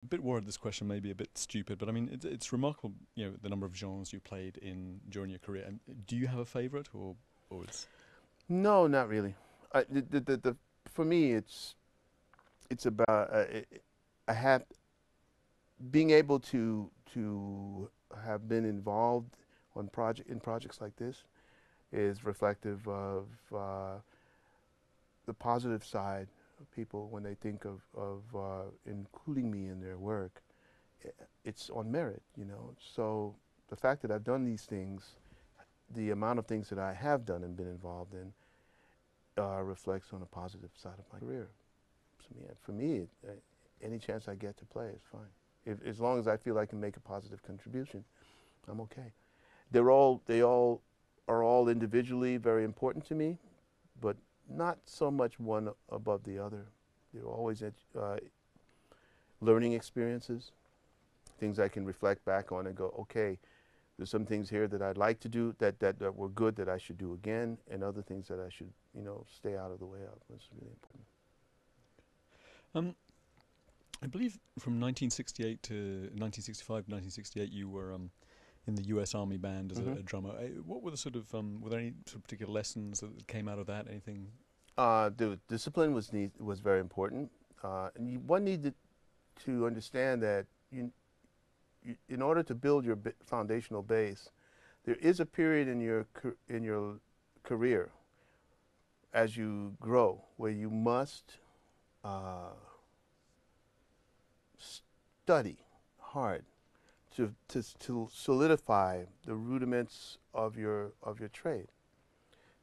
a bit worried this question may be a bit stupid, but I mean, it's remarkable, the number of genres you played in during your career. And do you have a favorite, or it's No, not really. For me, it's about I have being able to have been involved on projects like this is reflective of the positive side of people when they think of including me in their work. It's on merit, you know. So the fact that I've done these things, the amount of things that I have done and been involved in, reflects on the positive side of my career. For me, any chance I get to play is fine. As long as I feel I can make a positive contribution, I'm okay. They all are all individually very important to me, but not so much one above the other. They're always learning experiences, things I can reflect back on and go, okay, there's some things here that I'd like to do that were good that I should do again, and other things that I should, stay out of the way of. That's really important. um, I believe from 1968 to 1965, 1968, you were in the U.S. Army Band as Hmm. a drummer. What were the sort of were there any sort of particular lessons that came out of that? Anything? The discipline was very important, and one needed to understand that in order to build your foundational base, there is a period in your career as you grow where you must uh, study hard to solidify the rudiments of your trade.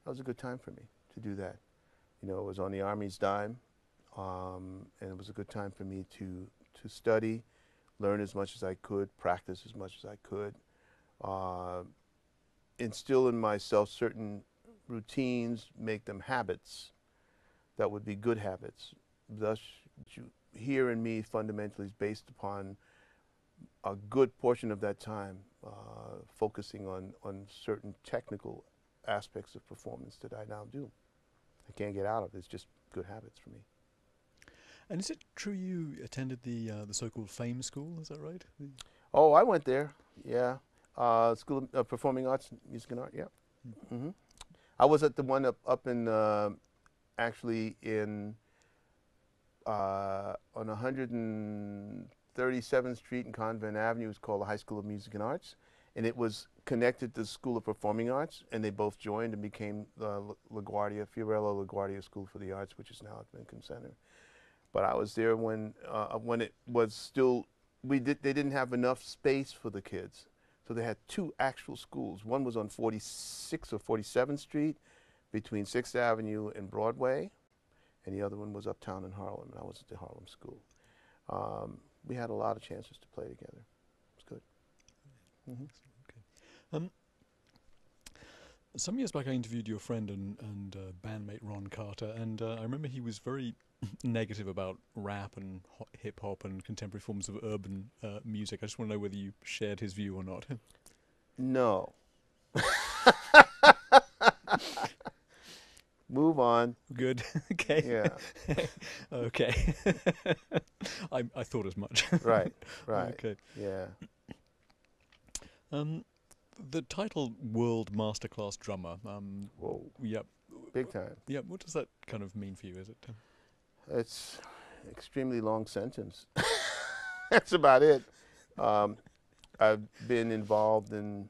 That was a good time for me to do that. It was on the Army's dime, and it was a good time for me to study, learn as much as I could, practice as much as I could, uh, instill in myself certain routines, make them habits that would be good habits. Thus, you hear in me fundamentally is based upon a good portion of that time focusing on certain technical aspects of performance that I now do. I can't get out of it. It's just good habits for me. And is it true you attended the so-called Fame School? Is that right? Oh, I went there. Yeah. School of Performing Arts, Music and Art. Yeah. Hmm. I was at the one up in actually in on 137th Street and Convent Avenue. It's called the High School of Music and Arts, and it was connected to the School of Performing Arts, and they both joined and became the Fiorello LaGuardia School for the Arts, which is now at Lincoln Center. But I was there when it was still they didn't have enough space for the kids, so they had two actual schools. One was on 46th or 47th Street, between 6th Avenue and Broadway, and the other one was uptown in Harlem. And I was at the Harlem School. We had a lot of chances to play together. It was good. Hmm. Okay. Um, some years back, I interviewed your friend and bandmate Ron Carter, and I remember he was very negative about rap and hip hop and contemporary forms of urban music. I just want to know whether you shared his view or not. No. Move on. Good. Okay. Yeah. Okay. I thought as much. Right. Right. Okay. Yeah. Um, the title World Masterclass Drummer. Whoa. Yeah. Big time. Yeah. What does that kind of mean for you? Is it? It's an extremely long sentence. That's about it. Um, I've been involved in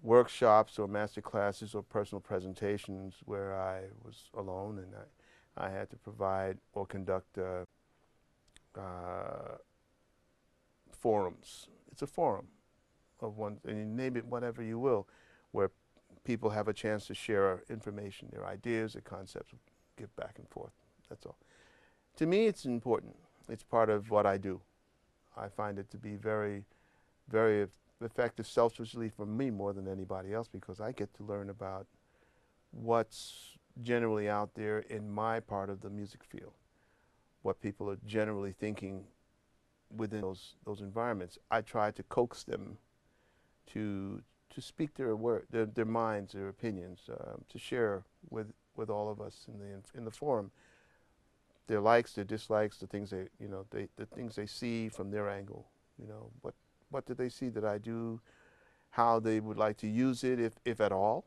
workshops or master classes or personal presentations where I was alone and I had to provide or conduct forums. It's a forum of one, and you name it whatever you will, where people have a chance to share information, their ideas, their concepts, give back and forth. That's all. To me, it's important. It's part of what I do. I find it to be very, very effective selfishly for me more than anybody else because I get to learn about what's generally out there in my part of the music field, what people are generally thinking within those environments. I try to coax them to speak their minds, their opinions, to share with all of us in the forum their likes, their dislikes, the things they, the things they see from their angle. What do they see that I do? How they would like to use it, if at all.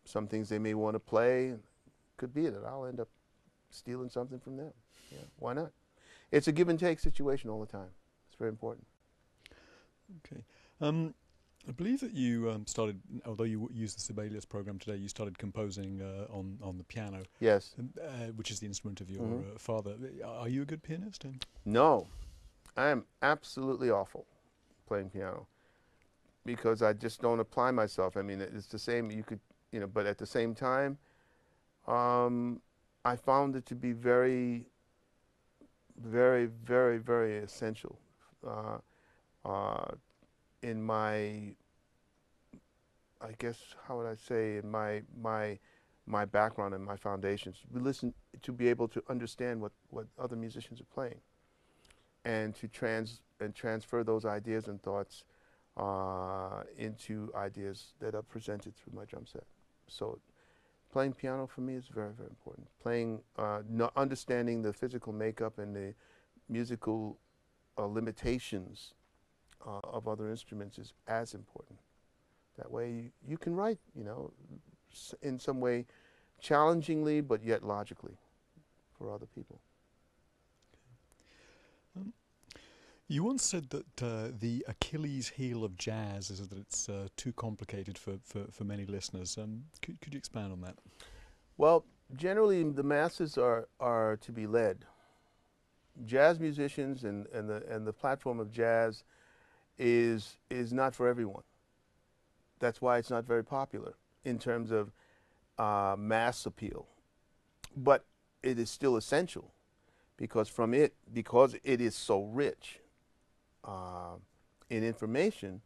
Some things they may want to play. Could be that I'll end up stealing something from them. Yeah, why not? It's a give and take situation all the time. It's very important. Okay. I believe that you started, although you used the Sibelius program today, you started composing on the piano. Yes. Which is the instrument of your Mhm. father. Are you a good pianist? No, I am absolutely awful playing piano because I just don't apply myself. I mean, it's the same. You could, but at the same time, I found it to be very, very, very, very essential in my, I guess, how would I say, in my background and my foundations. We listen to be able to understand what other musicians are playing, and to transfer those ideas and thoughts into ideas that are presented through my drum set. So playing piano for me is very, very important. Playing, understanding the physical makeup and the musical limitations of other instruments is as important. That way you can write, in some way challengingly but yet logically for other people. You once said that the Achilles heel of jazz is that it's too complicated for many listeners. Could you expand on that? Well, generally the masses are to be led. Jazz musicians and the platform of jazz is not for everyone. That's why it's not very popular in terms of mass appeal. But it is still essential because it is so rich in information,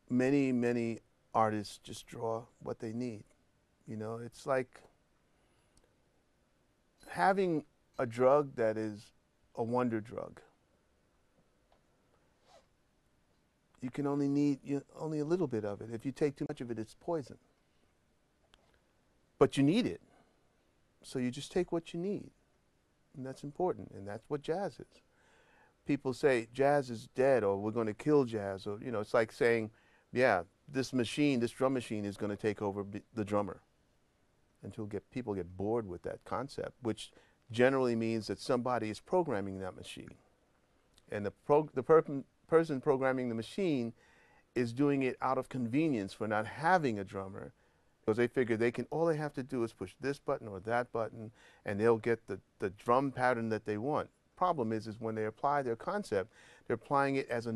many artists just draw what they need. It's like having a drug that is a wonder drug. You can only need only a little bit of it. If you take too much of it, it's poison. But you need it. So you just take what you need. And that's important. And that's what jazz is. People say jazz is dead, or we're going to kill jazz. Or, it's like saying, yeah, this drum machine is going to take over the drummer. Until people get bored with that concept, which generally means that somebody is programming that machine. And the person programming the machine is doing it out of convenience for not having a drummer, because they figure all they have to do is push this button or that button, and they'll get the drum pattern that they want. Problem is when they apply their concept, they're applying it as a